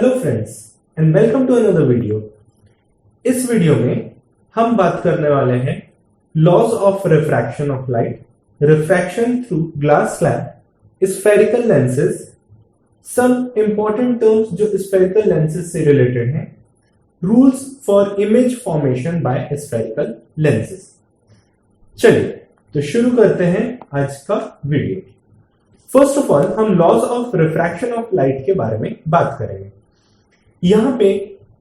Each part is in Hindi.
Hello friends and welcome to another video. इस वीडियो में हम बात करने वाले हैं laws of refraction of light, refraction through glass slab, spherical lenses, some important terms जो स्फेरिकल लेंसेज से रिलेटेड हैं, rules for image formation by spherical lenses. चलिए तो शुरू करते हैं आज का वीडियो। फर्स्ट ऑफ ऑल हम laws of refraction of light के बारे में बात करेंगे। यहां पे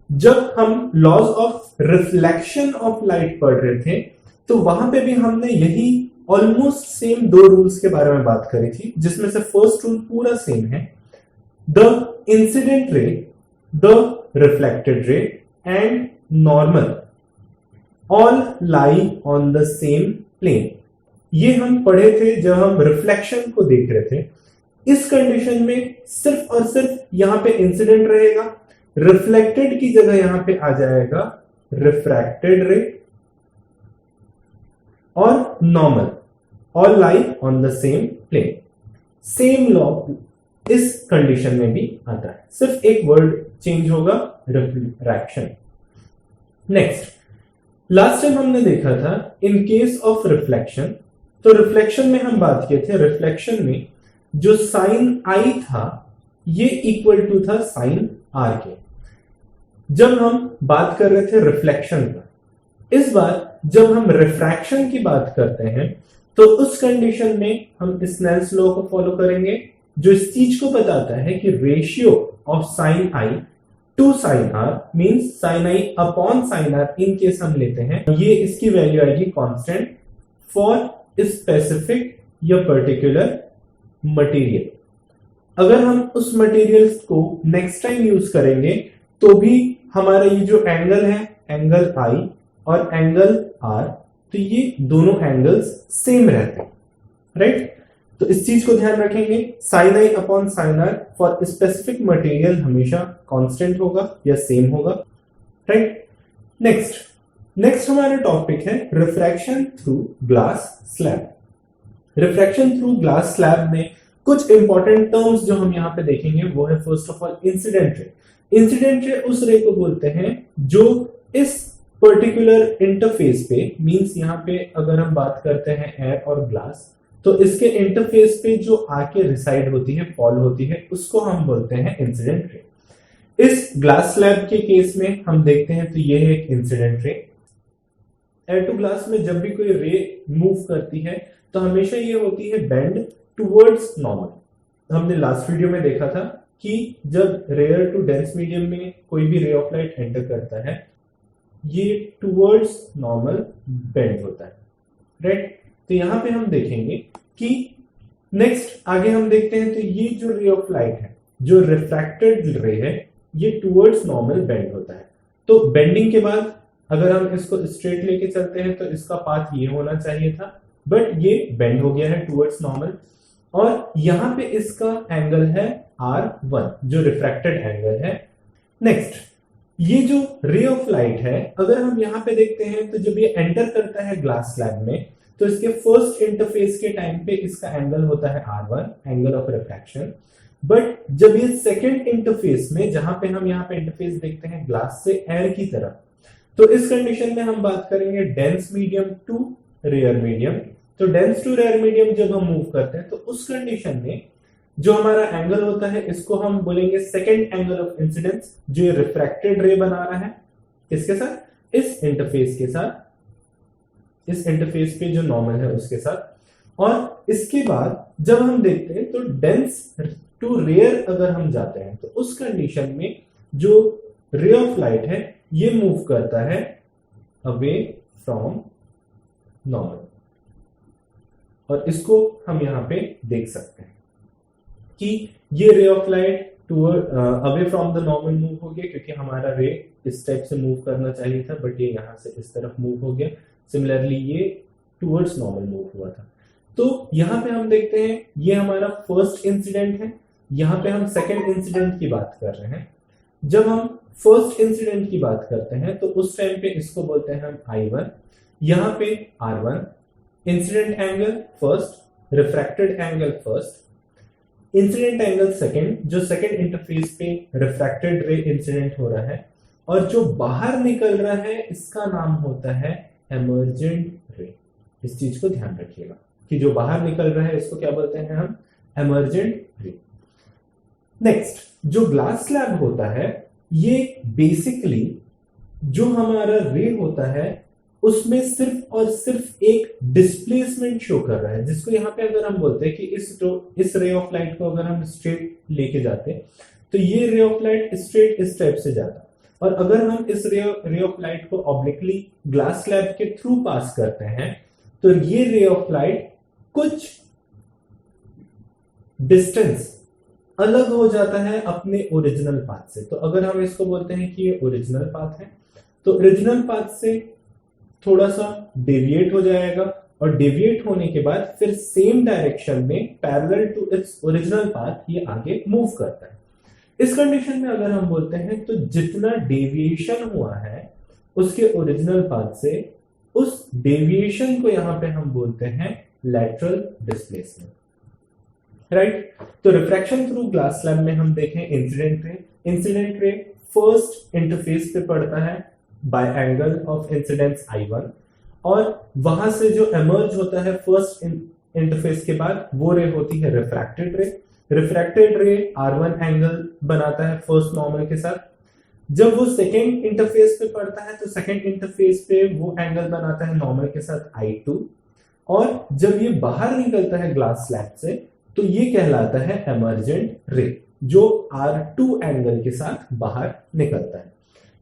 जब हम laws of reflection of light पढ़ रहे थे तो वहां पे भी हमने यही ऑलमोस्ट सेम दो रूल्स के बारे में बात करी थी, जिसमें से फर्स्ट रूल पूरा सेम है, the incident ray, the reflected ray and normal all lie on the same plane. ये हम पढ़े थे जब हम रिफ्लेक्शन को देख रहे थे। इस कंडीशन में सिर्फ और सिर्फ यहां पे इंसिडेंट रहेगा, रिफ्लेक्टेड की जगह यहां पे आ जाएगा रिफ्रैक्टेड रे, और normal all lie on the same plane. Same law इस कंडीशन में भी आता है, सिर्फ एक वर्ड चेंज होगा, रिफ्रैक्शन। नेक्स्ट, लास्ट टाइम हमने देखा था इन केस ऑफ रिफ्लेक्शन, तो रिफ्लेक्शन में हम बात किए थे, रिफ्लेक्शन में जो साइन आई था ये इक्वल टू था साइन आर के, जब हम बात कर रहे थे रिफ्लेक्शन का। इस बार जब हम रिफ्रैक्शन की बात करते हैं तो उस कंडीशन में हम स्नेल्स लॉ को फॉलो करेंगे, जो इस चीज को बताता है कि ratio of sine I to sine R means sine I upon sine R in case हम लेते हैं, ये इसकी वैल्यू आएगी कांस्टेंट फॉर स्पेसिफिक या पर्टिकुलर मटेरियल। अगर हम उस मटेरियल को नेक्स्ट टाइम यूज करेंगे तो भी हमारा ये जो एंगल है, एंगल आई और एंगल आर, तो ये दोनों एंगल्स सेम रहते हैं, राइट। तो इस चीज को ध्यान रखेंगे, sine I upon sine R for specific material हमेशा कांस्टेंट होगा या सेम होगा, राइट। नेक्स्ट हमारा टॉपिक है रिफ्रैक्शन थ्रू ग्लास स्लैब। रिफ्रैक्शन थ्रू ग्लास स्लैब में कुछ इंपॉर्टेंट टर्म्स जो हम यहां पे देखेंगे वो है first of all incident ray. Incident ray उस रे को बोलते हैं जो इस पर्टिकुलर इंटरफेस पे, मींस यहां पे अगर हम बात करते हैं एयर और ग्लास, तो इसके इंटरफेस पे जो आके रिसाइड होती है, फॉल होती है, उसको हम बोलते हैं इंसिडेंट रे। इस ग्लास स्लैब के केस में हम देखते हैं तो ये है एक incident ray. Air to glass में जब भी कोई रे मूव करती है तो हमेशा ये होती है बेंड टुवर्ड्स नॉर्मल। हमने लास्ट वीडियो में देखा था कि जब रेयर टू डेंस मीडियम में कोई भी रे ऑफ लाइट एंटर करता है ये टुवर्ड्स नॉर्मल बेंड होता है, राइट। तो यहां पे हम देखेंगे कि नेक्स्ट आगे हम देखते हैं तो ये जो रे ऑफ लाइट है, जो रिफ्रैक्टेड रे है, ये टुवर्ड्स नॉर्मल बेंड होता है। तो बेंडिंग के बाद अगर हम इसको स्ट्रेट लेके चलते हैं तो इसका पाथ ये होना चाहिए था, बट ये बेंड हो गया है टुवर्ड्स नॉर्मल, और यहां पे इसका एंगल है R1 जो रिफ्रैक्टेड एंगल है। नेक्स्ट, ये जो रे ऑफ लाइट है अगर हम यहां पे देखते हैं तो जब ये एंटर करता है ग्लास स्लैब में तो इसके फर्स्ट इंटरफेस के टाइम पे इसका एंगल होता है R1, angle of refraction. But जब ये सेकेंड इंटरफेस में, जहां पे हम यहाँ पे इंटरफेस देखते हैं ग्लास से एयर की तरफ, तो इस कंडीशन में हम बात करेंगे dense medium to rare medium. तो डेंस टू रेयर मीडियम जब हम मूव करते हैं तो उस कंडीशन में जो हमारा एंगल होता है इसको हम बोलेंगे सेकेंड एंगल ऑफ इंसिडेंस, जो ये रिफ्रैक्टेड रे बना रहा है इसके साथ, इस इंटरफेस के साथ, इस इंटरफेस पे जो नॉर्मल है उसके साथ। और इसके बाद जब हम देखते हैं तो डेंस टू रेयर अगर हम जाते हैं तो उस कंडीशन में जो रे ऑफ लाइट है ये मूव करता है अवे फ्रॉम नॉर्मल, और इसको हम यहां पे देख सकते हैं कि ये रे of light away from the normal move हो गया, क्योंकि हमारा रे इस टाइप से मूव करना चाहिए था बट ये यहां से इस तरफ मूव हो गया। सिमिलरली ये टुवर्ड्स नॉर्मल मूव हुआ था। तो यहां पे हम देखते हैं ये हमारा फर्स्ट इंसिडेंट है, यहां पे हम सेकेंड इंसिडेंट की बात कर रहे हैं। जब हम फर्स्ट इंसिडेंट की बात करते हैं तो उस टाइम पे इसको बोलते हैं हम I1, यहां पे R1, incident angle first, refracted angle first, incident angle second, जो सेकंड इंटरफेस पे रिफ्रैक्टेड रे इंसिडेंट हो रहा है, और जो बाहर निकल रहा है इसका नाम होता है एमर्जेंट रे। इस चीज को ध्यान रखिएगा कि जो बाहर निकल रहा है इसको क्या बोलते हैं हम, एमर्जेंट रे। नेक्स्ट, जो ग्लास स्लैब होता है ये बेसिकली जो हमारा रे होता है उसमें सिर्फ और सिर्फ एक डिस्प्लेसमेंट शो कर रहा है, जिसको यहाँ पे अगर हम बोलते हैं कि इस रे ऑफ लाइट को अगर हम स्ट्रेट लेके जाते तो ये रे ऑफ लाइट स्ट्रेट इस टाइप से जाता, और अगर हम इस रे ऑफ लाइट को ऑब्लिकली ग्लास स्लैब के थ्रू पास करते हैं तो ये रे ऑफ लाइट कुछ डिस्टेंस अलग हो जाता है अपने ओरिजिनल पाथ से। तो अगर हम इसको बोलते हैं कि ये ओरिजिनल पाथ है, तो ओरिजिनल पाथ से थोड़ा सा डेविएट हो जाएगा, और डेविएट होने के बाद फिर सेम डायरेक्शन में parallel to its original path ये आगे मूव करता है। इस कंडीशन में अगर हम बोलते हैं तो जितना डेविएशन हुआ है उसके ओरिजिनल पाथ से, उस डेविएशन को यहां पे हम बोलते हैं लैटरल डिस्प्लेसमेंट, राइट। तो रिफ्रैक्शन थ्रू ग्लास स्लैब में हम देखें incident ray, incident ray first interface पे पड़ता है bye angle of incidence I1, और वहां से जो एमर्ज होता है फर्स्ट इंटरफेस के बाद वो रे होती है रिफ्रैक्टेड रे। रिफ्रैक्टेड रे R1 एंगल बनाता है फर्स्ट नॉर्मल के साथ। जब वो सेकेंड इंटरफेस पे पड़ता है तो सेकेंड इंटरफेस पे वो एंगल बनाता है नॉर्मल के साथ I2, और जब ये बाहर निकलता है ग्लास स्लैब से तो ये कहलाता है एमर्जेंट रे, जो R2 एंगल के साथ बाहर निकलता है।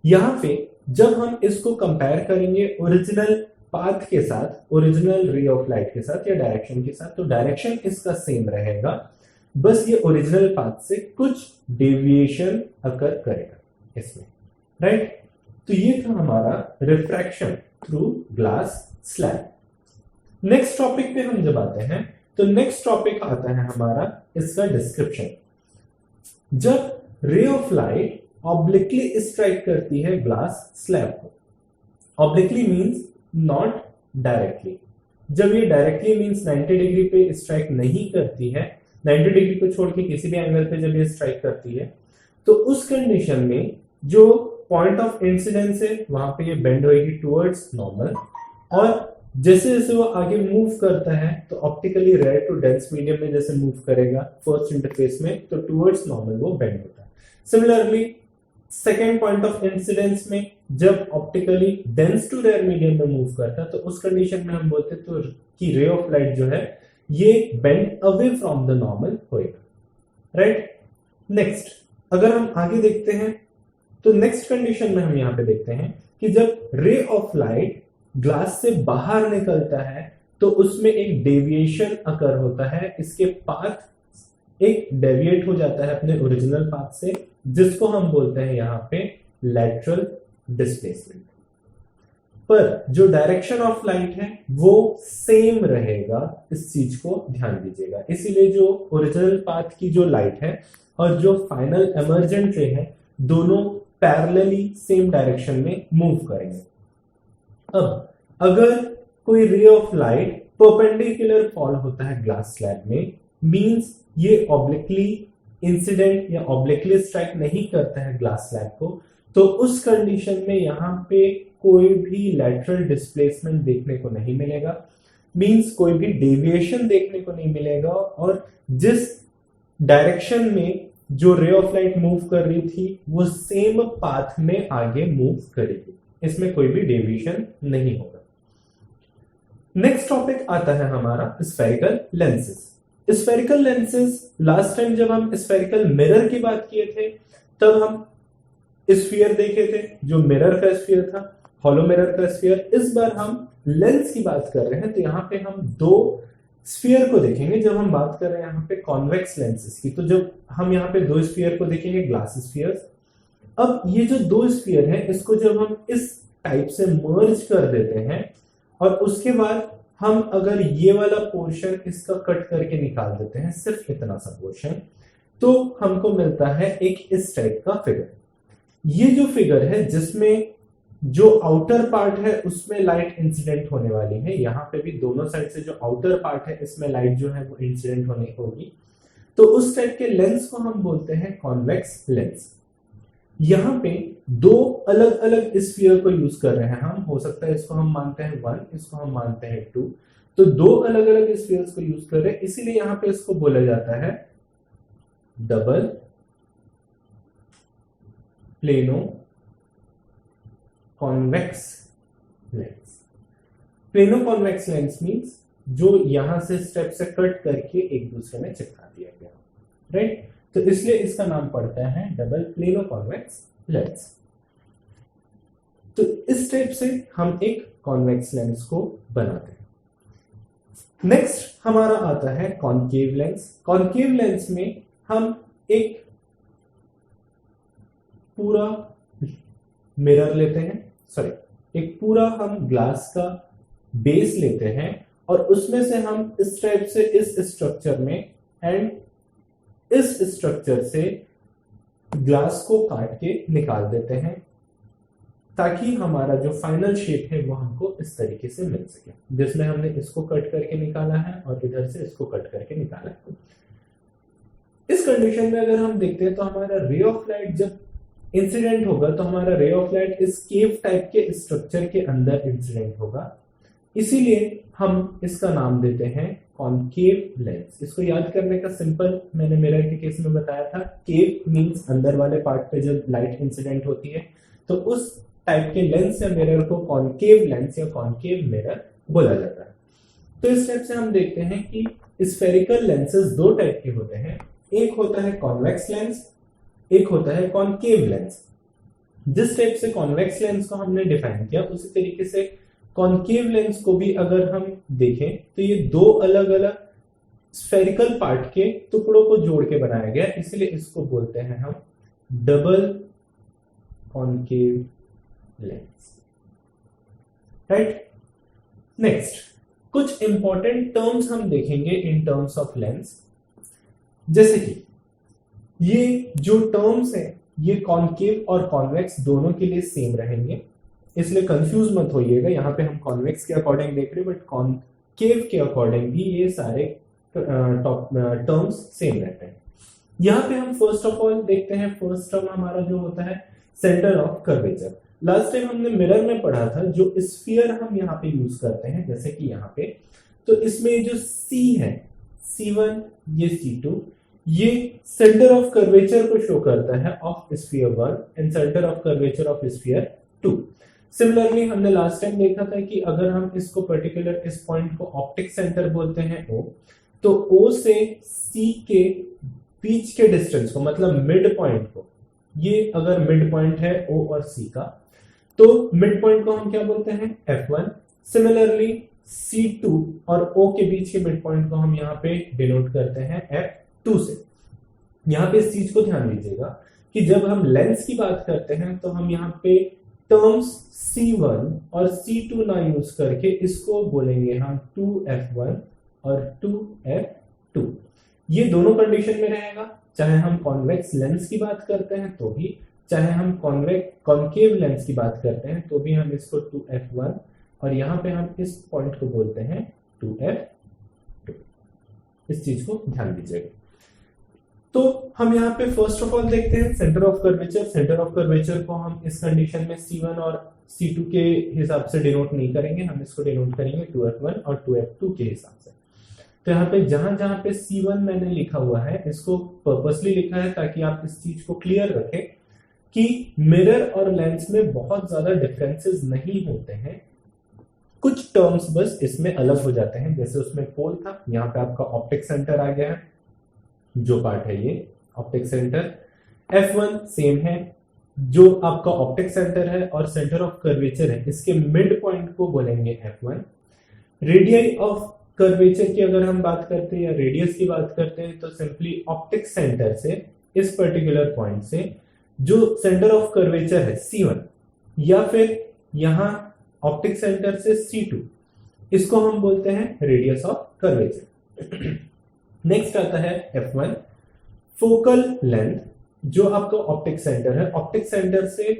यहां पे जब हम इसको कंपेयर करेंगे ओरिजिनल पाथ के साथ, ओरिजिनल रे ऑफ लाइट के साथ या डायरेक्शन के साथ, तो डायरेक्शन इसका सेम रहेगा, बस ये ओरिजिनल पाथ से कुछ डेविएशन अकर करेगा इसमें, राइट। तो ये था हमारा refraction through glass slab. Next topic पे हम जब आते हैं तो नेक्स्ट टॉपिक आता है हमारा इसका डिस्क्रिप्शन। जब रे ऑफ लाइट ऑब्लिकली स्ट्राइक करती है ग्लास स्लैब को, ऑब्लिकली मींस नॉट डायरेक्टली, जब ये डायरेक्टली मींस 90 डिग्री पे स्ट्राइक नहीं करती है, 90 डिग्री को छोड़ के किसी भी एंगल पे जब ये स्ट्राइक करती है तो उस कंडीशन में जो पॉइंट ऑफ इंसिडेंस है वहां पे ये बेंड होगी टुवर्ड्स नॉर्मल, और जैसे जैसे वो आगे मूव करता है तो optically rare to dense medium में जैसे मूव करेगा फर्स्ट इंटरफेस में तो टुवर्ड्स नॉर्मल वो बेंड होता है। Similarly second point of incidence में जब optically dense to rare medium में मूव करता है तो उस कंडीशन में हम बोलते हैं तो कि रे ऑफ लाइट जो है ये bend away from the normal होएगा, राइट। नेक्स्ट अगर हम आगे देखते हैं तो नेक्स्ट कंडीशन में हम यहां पे देखते हैं कि जब रे ऑफ लाइट ग्लास से बाहर निकलता है तो उसमें एक डेविएशन अकर होता है, इसके पाथ एक डेविएट हो जाता है अपने ओरिजिनल पाथ से, जिसको हम बोलते हैं यहां पे लैटरल डिस्प्लेसमेंट। पर जो डायरेक्शन ऑफ लाइट है वो सेम रहेगा, इस चीज को ध्यान दीजिएगा। इसीलिए जो ओरिजिनल पाथ की जो लाइट है और जो फाइनल एमर्जेंट रे है दोनों पैरेलली सेम डायरेक्शन में मूव करेंगे। अब अगर कोई ray of light perpendicular fall होता है ग्लास स्लैब में, मींस ये ऑब्लिकली इंसिडेंट या ऑब्लिकली स्ट्राइक नहीं करता है ग्लास स्लैब को, तो उस कंडीशन में यहां पे कोई भी लैटरल डिस्प्लेसमेंट देखने को नहीं मिलेगा, मींस कोई भी डेविएशन देखने को नहीं मिलेगा, और जिस डायरेक्शन में जो रे ऑफ लाइट मूव कर रही थी वो सेम पाथ में आगे मूव करेगी, इसमें कोई भी डेविएशन नहीं होगा। नेक्स्ट टॉपिक आता है हमारा spherical lenses. Spherical lenses last time जब हम स्फेरिकल मिरर की बात किए थे तब हम स्फीयर देखे थे, जो मिरर का स्फीयर था, हॉलो मिरर का स्फीयर। इस बार हम लेंस की बात कर रहे हैं तो यहाँ पे हम दो स्फीयर को देखेंगे। जब हम बात कर रहे हैं यहाँ पे कॉन्वेक्स लेंसेज की, तो जब हम यहाँ पे दो स्फीयर को देखेंगे ग्लास स्फीयर्स। अब ये जो दो स्फीयर है इसको जब हम इस टाइप से मर्ज कर देते हैं और उसके बाद हम अगर ये वाला पोर्शन इसका कट करके निकाल देते हैं, सिर्फ इतना सा पोर्शन, तो हमको मिलता है एक इस टाइप का फिगर। ये जो फिगर है जिसमें जो आउटर पार्ट है उसमें लाइट इंसिडेंट होने वाली है, यहां पे भी दोनों साइड से जो आउटर पार्ट है इसमें लाइट जो है वो इंसिडेंट होने होगी। तो उस टाइप के लेंस को हम बोलते हैं कॉन्वेक्स लेंस। यहां पे दो अलग अलग स्फीयर को यूज कर रहे हैं हम, हो सकता है इसको हम मानते हैं 1, इसको हम मानते हैं 2, तो दो अलग अलग स्फीयर्स को यूज कर रहे हैं, इसीलिए यहां पे इसको बोला जाता है double plano convex lens. Plano convex lens means जो यहां से स्टेप से कट करके एक दूसरे में चिपका दिया गया, राइट? तो इसलिए इसका नाम पड़ता है डबल प्लेनो कॉन्वेक्स लेंस। तो इस टाइप से हम एक कॉन्वेक्स लेंस को बनाते हैं। नेक्स्ट हमारा आता है कॉनकेव लेंस। कॉनकेव लेंस में हम एक पूरा मिरर लेते हैं, सॉरी एक पूरा हम ग्लास का बेस लेते हैं और उसमें से हम इस टाइप से इस स्ट्रक्चर में एंड इस स्ट्रक्चर से ग्लास को काट के निकाल देते हैं, ताकि हमारा जो फाइनल शेप है वो हमको इस तरीके से मिल सके, जिसमें हमने इसको कट करके निकाला है और इधर से इसको कट करके निकाला है। इस कंडीशन में अगर हम देखते हैं तो हमारा रे ऑफ लाइट जब इंसिडेंट होगा तो हमारा रे ऑफ लाइट इस केव टाइप के स्ट्रक्चर के अंदर इंसिडेंट होगा, इसीलिए हम इसका नाम देते हैं कॉनकेव लेंस। इसको याद करने का सिंपल मैंने मिरर के केस में बताया था, केव मींस अंदर वाले पार्ट पे जब लाइट इंसिडेंट होती है, तो उस टाइप के लेंस या मिरर को कॉनकेव लेंस या कॉनकेव मिरर बोला जाता है। तो इस टाइप से हम देखते हैं कि स्फेरिकल लेंसेज दो टाइप के होते हैं, एक होता है कॉन्वेक्स लेंस, एक होता है कॉनकेव लेंस। जिस टाइप से कॉन्वेक्स लेंस को हमने डिफाइन किया उसी तरीके से कॉनकेव लेंस को भी अगर हम देखें तो ये दो अलग अलग स्फेरिकल पार्ट के टुकड़ों को जोड़ के बनाया गया, इसलिए इसको बोलते हैं हम double concave lens, right? Next कुछ इंपॉर्टेंट टर्म्स हम देखेंगे इन टर्म्स ऑफ लेंस, जैसे कि ये जो टर्म्स है ये कॉनकेव और कॉन्वेक्स दोनों के लिए सेम रहेंगे, इसलिए कंफ्यूज मत होइएगा। यहाँ पे हम कॉन्वेक्स के अकॉर्डिंग देख रहे हैं बट कॉनकेव के अकॉर्डिंग भी ये सारे टर्म्स सेम रहते हैं। यहाँ पे हम फर्स्ट ऑफ ऑल देखते हैं, फर्स्ट टर्म हमारा जो होता है centre of curvature. Last time हमने मिरर में पढ़ा था जो स्फीयर हम यहाँ पे यूज करते हैं, जैसे कि यहाँ पे, तो इसमें जो C है C1 ये C2 ये सेंटर ऑफ कर्वेचर को शो करता है of sphere 1 and centre of curvature of sphere 2। Similarly हमने लास्ट टाइम देखा था कि अगर हम इसको पर्टिकुलर इस पॉइंट को ऑप्टिक सेंटर बोलते हैं O, तो O से C के बीच के डिस्टेंस को मतलब मिड पॉइंट को, ये अगर मिड पॉइंट है O और C का, तो मिड पॉइंट को हम क्या बोलते हैं F1। सिमिलरली C2 और O के बीच के मिड पॉइंट को हम यहाँ पे डिनोट करते हैं F2 से। यहाँ पे इस चीज को ध्यान दीजिएगा कि जब हम लेंस की बात करते हैं तो हम यहाँ पे टर्म्स C1 और C2 ना यूज करके इसको बोलेंगे हम 2F1 और 2F2। ये दोनों कंडीशन में रहेगा, चाहे हम कॉन्वेक्स लेंस की बात करते हैं तो भी, चाहे हम कॉनकेव लेंस की बात करते हैं तो भी हम इसको 2F1 और यहाँ पे हम इस पॉइंट को बोलते हैं 2F2। इस चीज को ध्यान दीजिएगा। तो हम यहाँ पे फर्स्ट ऑफ ऑल देखते हैं centre of curvature. Centre of curvature को हम इस कंडीशन में C1 और C2 के हिसाब से डिनोट नहीं करेंगे, हम इसको डिनोट करेंगे 2F1 और 2F2 के हिसाब से। तो यहाँ पे जहां पे C1 मैंने लिखा हुआ है इसको पर्पसली लिखा है ताकि आप इस चीज को क्लियर रखें कि मिरर और लेंस में बहुत ज्यादा डिफरेंसेस नहीं होते हैं, कुछ टर्म्स बस इसमें अलग हो जाते हैं। जैसे उसमें पोल था, यहाँ पे आपका ऑप्टिक सेंटर आ गया है, जो पार्ट है ये ऑप्टिक सेंटर। F1 सेम है, जो आपका ऑप्टिक सेंटर है और सेंटर ऑफ कर्वेचर है, इसके मिड पॉइंट को बोलेंगे F1। रेडियस ऑफ कर्वेचर की अगर हम बात करते हैं या रेडियस की बात करते हैं तो सिंपली ऑप्टिक सेंटर से इस पर्टिकुलर पॉइंट से जो सेंटर ऑफ कर्वेचर है C1 या फिर यहां ऑप्टिक सेंटर से C2, इसको हम बोलते हैं रेडियस ऑफ कर्वेचर। नेक्स्ट आता है F1 फोकल लेंथ, जो आपका ऑप्टिक सेंटर है, ऑप्टिक सेंटर से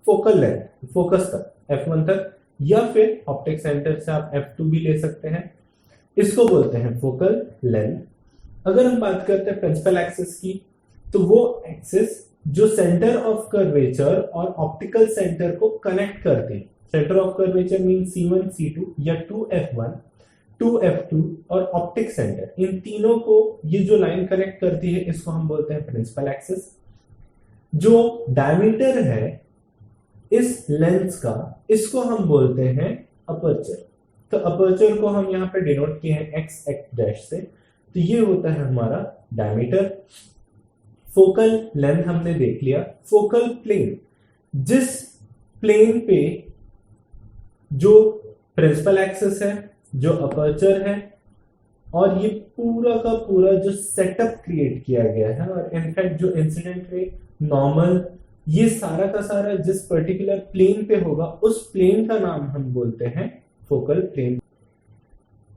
फोकल लेंथ फोकस तक F1 तक, या फिर ऑप्टिक सेंटर से आप F2 भी ले सकते हैं, इसको बोलते हैं फोकल लेंथ। अगर हम बात करते हैं प्रिंसिपल एक्सिस की, तो वो एक्सिस जो सेंटर ऑफ कर्वेचर और ऑप्टिकल सेंटर को कनेक्ट करते हैं। Centre of curvature mean C1 C2 या 2F1 2F2 और ऑप्टिक सेंटर, इन तीनों को ये जो लाइन कनेक्ट करती है इसको हम बोलते हैं प्रिंसिपल एक्सिस। जो डायमीटर है इस लेंस का, इसको हम बोलते हैं अपर्चर। तो अपर्चर को हम यहाँ पे डिनोट किए हैं x डैश से, तो ये होता है हमारा डायमीटर। फोकल लेंथ हमने देख लिया। फोकल प्लेन, जिस प्लेन पे जो प्रिंसिपल एक्सिस है, जो अपर्चर है, और ये पूरा का पूरा जो सेटअप क्रिएट किया गया है, और इनफैक्ट जो इंसिडेंट रे, नॉर्मल, ये सारा का सारा जिस पर्टिकुलर प्लेन पे होगा उस प्लेन का नाम हम बोलते हैं फोकल प्लेन।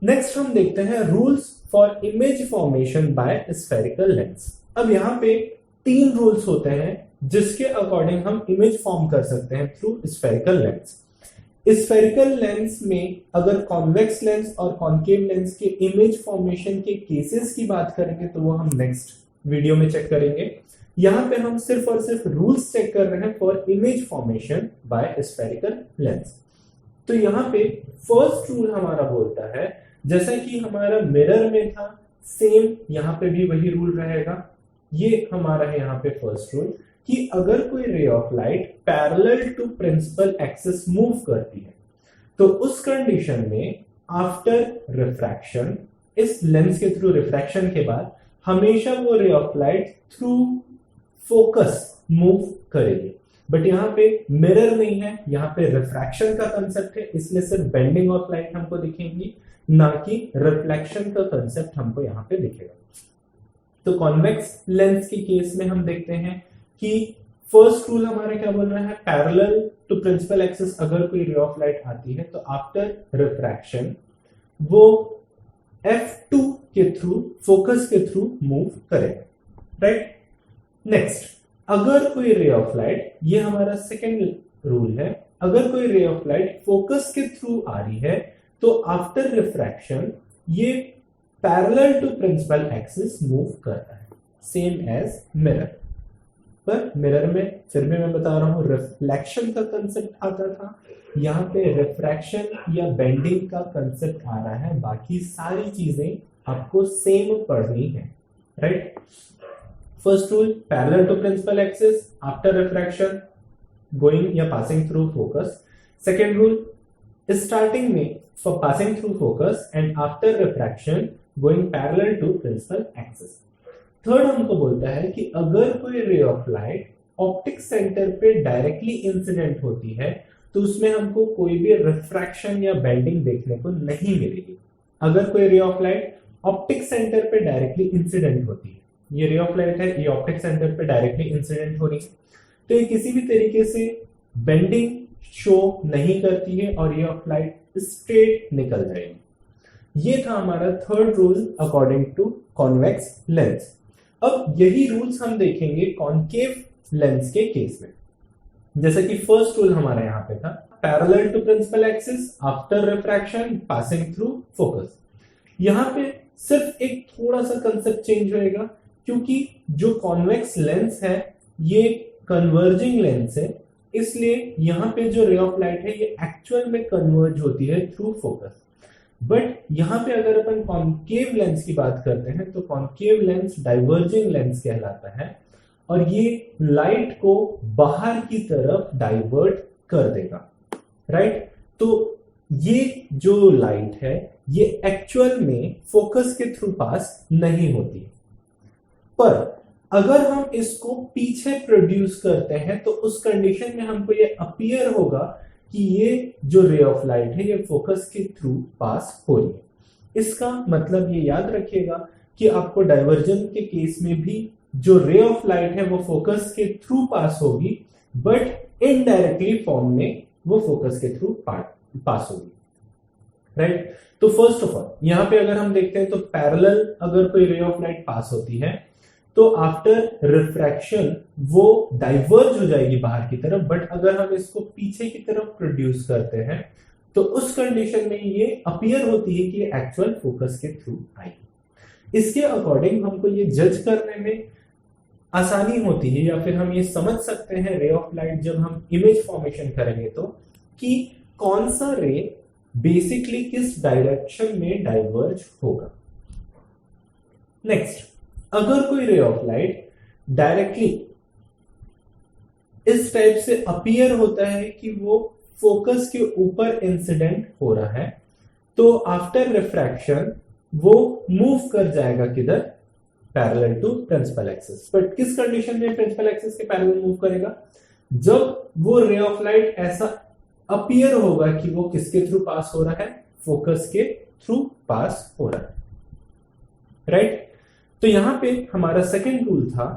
नेक्स्ट हम देखते हैं rules for image formation by spherical lens. अब यहाँ पे 3 रूल्स होते हैं जिसके अकॉर्डिंग हम इमेज फॉर्म कर सकते हैं through spherical lens. Spherical lens में अगर कॉन्वेक्स लेंस और कॉन्केव लेंस के इमेज फॉर्मेशन के केसेस की बात करेंगे तो वो हम नेक्स्ट वीडियो में चेक करेंगे। यहां पे हम सिर्फ और सिर्फ रूल्स चेक कर रहे हैं for image formation by spherical lens. तो यहाँ पे फर्स्ट रूल हमारा बोलता है, जैसा कि हमारा मिरर में था, सेम यहाँ पे भी वही रूल रहेगा। ये हमारा है यहाँ पे फर्स्ट रूल कि अगर कोई ray of light parallel to principal axis move करती है तो उस कंडीशन में आफ्टर रिफ्रैक्शन, इस लेंस के थ्रू रिफ्रैक्शन के बाद हमेशा वो ray of light through focus move करेगी। बट यहाँ पे मिरर नहीं है, यहाँ पे रिफ्रैक्शन का कंसेप्ट है, इसलिए सिर्फ बेंडिंग ऑफ लाइट हमको दिखेंगी, ना कि रिफ्लेक्शन का कंसेप्ट हमको यहाँ पे दिखेगा। तो कॉन्वेक्स लेंस के केस में हम देखते हैं कि फर्स्ट रूल हमारा क्या बोल रहा है, पैरेलल टू प्रिंसिपल एक्सिस अगर कोई रे ऑफ लाइट आती है तो आफ्टर रिफ्रैक्शन वो F2 के थ्रू, फोकस के थ्रू मूव करेगा, राइट। नेक्स्ट, अगर कोई रे ऑफ लाइट, ये हमारा सेकेंड रूल है, अगर कोई रे ऑफ लाइट फोकस के थ्रू आ रही है तो आफ्टर रिफ्रैक्शन ये parallel to principal axis move करता है, सेम एज मिरर। पर मिरर में फिर भी मैं बता रहा हूं रिफ्लेक्शन का कंसेप्ट आता था, यहाँ पे रिफ्रैक्शन या बेंडिंग का कंसेप्ट आ रहा है। बाकी सारी चीजें आपको सेम पढ़नी है, right. First rule, parallel to principal axis after refraction going या passing through focus. Second rule, starting में for passing through focus and after refraction going parallel to principal axis. Third हमको बोलता है कि अगर कोई ray of light optic centre पे डायरेक्टली इंसिडेंट होती है तो उसमें हमको कोई भी रिफ्रैक्शन या बेंडिंग देखने को नहीं मिलेगी। अगर कोई ray of light optic centre पे डायरेक्टली इंसिडेंट होती है, ये रे ऑफ लाइट है, ये ऑप्टिक सेंटर पे डायरेक्टली इंसिडेंट हो रही है, तो ये किसी भी तरीके से बेंडिंग शो नहीं करती है और रे ऑफ लाइट स्ट्रेट निकल जाएगी। ये था हमारा third rule according to convex lens. अब यही रूल्स हम देखेंगे कॉन्केव लेंस के केस में। जैसे कि फर्स्ट रूल हमारा यहाँ पे था, parallel to principal axis after refraction passing through focus. यहाँ पे सिर्फ एक थोड़ा सा कंसेप्ट चेंज होएगा, क्योंकि जो कॉन्वेक्स लेंस है ये कन्वर्जिंग लेंस है, इसलिए यहाँ पे जो रे ऑफ लाइट है ये एक्चुअल में कन्वर्ज होती है थ्रू फोकस। बट यहाँ पे अगर अपन कॉन्केव लेंस की बात करते हैं तो कॉन्केव लेंस डाइवर्जिंग लेंस कहलाता है और ये लाइट को बाहर की तरफ डाइवर्ट कर देगा, राइट। तो ये जो लाइट है ये एक्चुअल में फोकस के थ्रू पास नहीं होती, पर अगर हम इसको पीछे प्रोड्यूस करते हैं तो उस कंडीशन में हमको ये अपीयर होगा कि ये जो रे ऑफ लाइट है ये फोकस के थ्रू पास हो रही है। इसका मतलब ये याद रखिएगा कि आपको डाइवर्जन के केस में भी जो रे ऑफ लाइट है वो फोकस के थ्रू पास होगी, बट इनडायरेक्टली फॉर्म में वो फोकस के थ्रू पास होगी, राइट। तो फर्स्ट ऑफ ऑल यहां पे अगर हम देखते हैं तो पैरेलल अगर कोई रे ऑफ लाइट पास होती है तो आफ्टर रिफ्रैक्शन वो डाइवर्ज हो जाएगी बाहर की तरफ, बट अगर हम इसको पीछे की तरफ प्रोड्यूस करते हैं तो उस कंडीशन में ये अपीयर होती है कि एक्चुअल फोकस के थ्रू आएगी। इसके अकॉर्डिंग हमको ये जज करने में आसानी होती है, या फिर हम ये समझ सकते हैं रे ऑफ लाइट जब हम इमेज फॉर्मेशन करेंगे तो, कि कौन सा रे बेसिकली किस डायरेक्शन में डाइवर्ज होगा। नेक्स्ट, अगर कोई रे ऑफ लाइट डायरेक्टली इस टाइप से अपीयर होता है कि वो फोकस के ऊपर इंसिडेंट हो रहा है, तो आफ्टर रिफ्रैक्शन वो मूव कर जाएगा किधर, parallel to principal axis. But किस कंडीशन में प्रिंसिपल एक्सिस के पैरेलल मूव करेगा, जब वो रे ऑफ लाइट ऐसा अपीयर होगा कि वो किसके थ्रू पास हो रहा है, फोकस के थ्रू पास हो रहा है, राइट। तो यहां पे हमारा सेकंड रूल था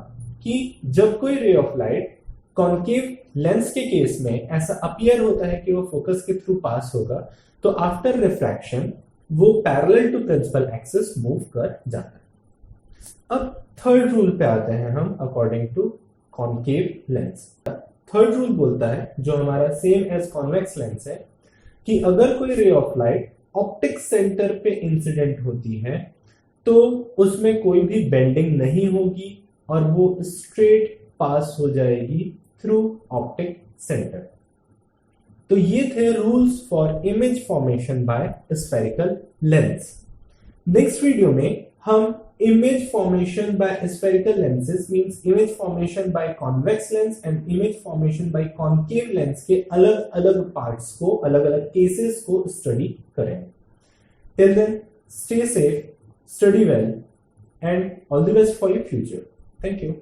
कि जब कोई ray of light concave lens के केस में ऐसा अपीयर होता है कि वो फोकस के थ्रू पास होगा, तो आफ्टर रिफ्रैक्शन वो parallel to principal axis move कर जाता है। अब थर्ड रूल पे आते हैं हम, according to concave lens. Third rule बोलता है, जो हमारा सेम एज कॉन्वेक्स लेंस है, कि अगर कोई ray of light optic centre पे इंसिडेंट होती है तो उसमें कोई भी बेंडिंग नहीं होगी और वो स्ट्रेट पास हो जाएगी थ्रू ऑप्टिक सेंटर। तो ये थे rules for image formation by spherical lens. Next video में हम image formation by spherical lenses means image formation by convex lens and image formation by concave lens के अलग अलग पार्ट्स को, अलग अलग केसेस को स्टडी करेंगे। Till then, stay safe, study well, and all the best for your future. Thank you.